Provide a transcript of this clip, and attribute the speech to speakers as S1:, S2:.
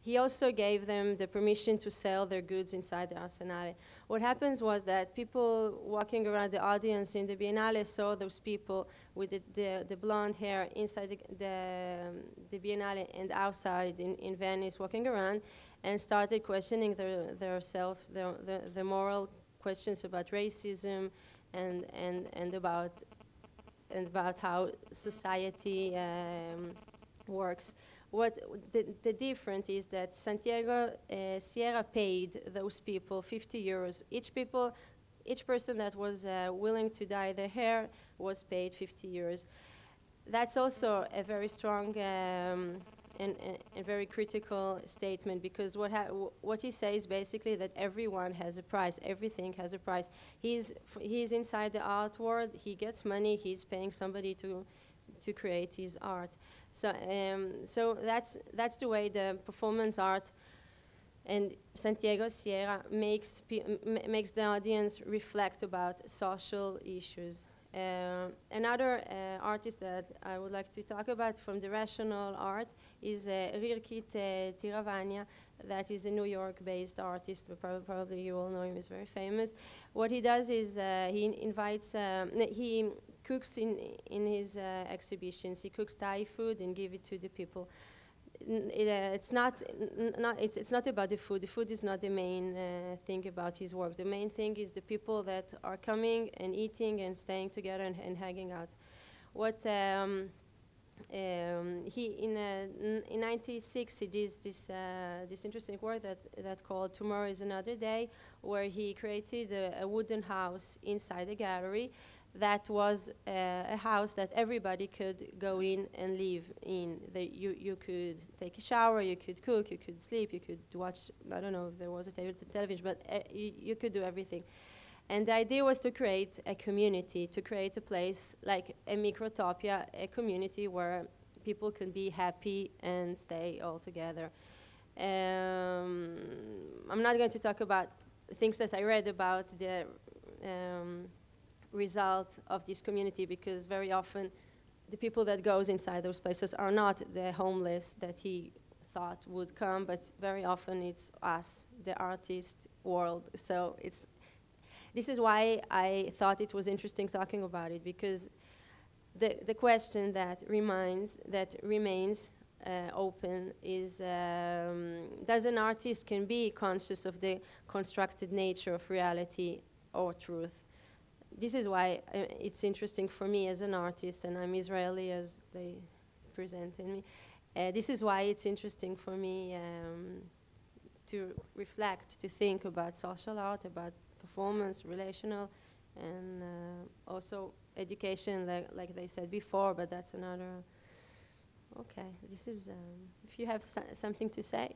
S1: he also gave them the permission to sell their goods inside the Arsenale. What happens was that people walking around the audience in the Biennale saw those people with the blonde hair inside the Biennale and outside in Venice walking around, and started questioning the moral questions about racism and about how society works. What the difference is that Santiago Sierra paid those people 50 euros. Each person that was willing to dye their hair was paid 50 euros. That's also a very strong and very critical statement, because what he says basically that everyone has a price, everything has a price. He's inside the art world, he gets money, he's paying somebody to create his art. So that's the way the performance art and Santiago Sierra makes the audience reflect about social issues. Another artist that I would like to talk about from the rational art is Rirkit Tiravania, that is a New York-based artist, but probably you all know him, he's very famous. What he does is he invites, he cooks in his exhibitions. He cooks Thai food and give it to the people. It's not about the food. The food is not the main thing about his work. The main thing is the people that are coming and eating and staying together and hanging out. What he in '96 he did this interesting work that called Tomorrow is Another Day, where he created a wooden house inside a gallery that was a house that everybody could go in and live in. You could take a shower, you could cook, you could sleep, you could watch, I don't know if there was a television, but you could do everything. And the idea was to create a community, to create a place like a microtopia, a community where people can be happy and stay all together. I'm not going to talk about things that I read about the result of this community, because very often the people that goes inside those places are not the homeless that he thought would come, but very often it's us, the artist world. So this is why I thought it was interesting talking about it, because the question that remains open is, does an artist can be conscious of the constructed nature of reality or truth? This is why it's interesting for me as an artist, and I'm Israeli as they presented me. This is why it's interesting for me to reflect, to think about social art, about performance, relational, and also education, like they said before, but that's another. Okay, this is, if you have something to say.